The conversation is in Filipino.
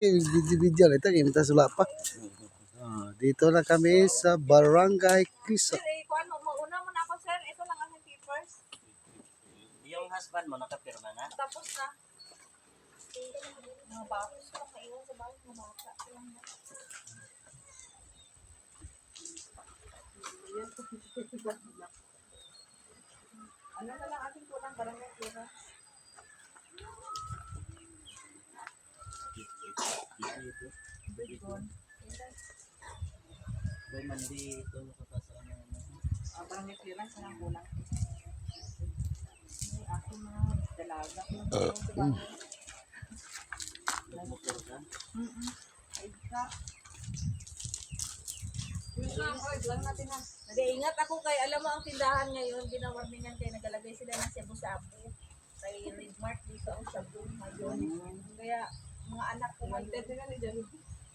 Video-video na ito, kita sula pa. Dito na kami sa Barangay Quezon. Sir, kuhan mo, mauna mo na ako, sir. Ito lang ang papers. Yung husband mo nakapirma na? Tapos na. Mga batos ko lang maiwan sa bahay. Mga bata ko lang na. Ano na lang ating kulang barangay pera? May mandi ito sa ano. Barangay pera, saan ang kulang? May aking mga dalaga. Sa bahay. Motor ka? Ay, ka. Lang natin ha. Nag-iingat ako kay, alam mo ang tindahan ngayon, ginawarningan kayo, nagalagay sila ng shabu-shabu. Kay Red Mart dito ang shabu ngayon. Kaya mga anak ko, mag-tete na ni Johnny.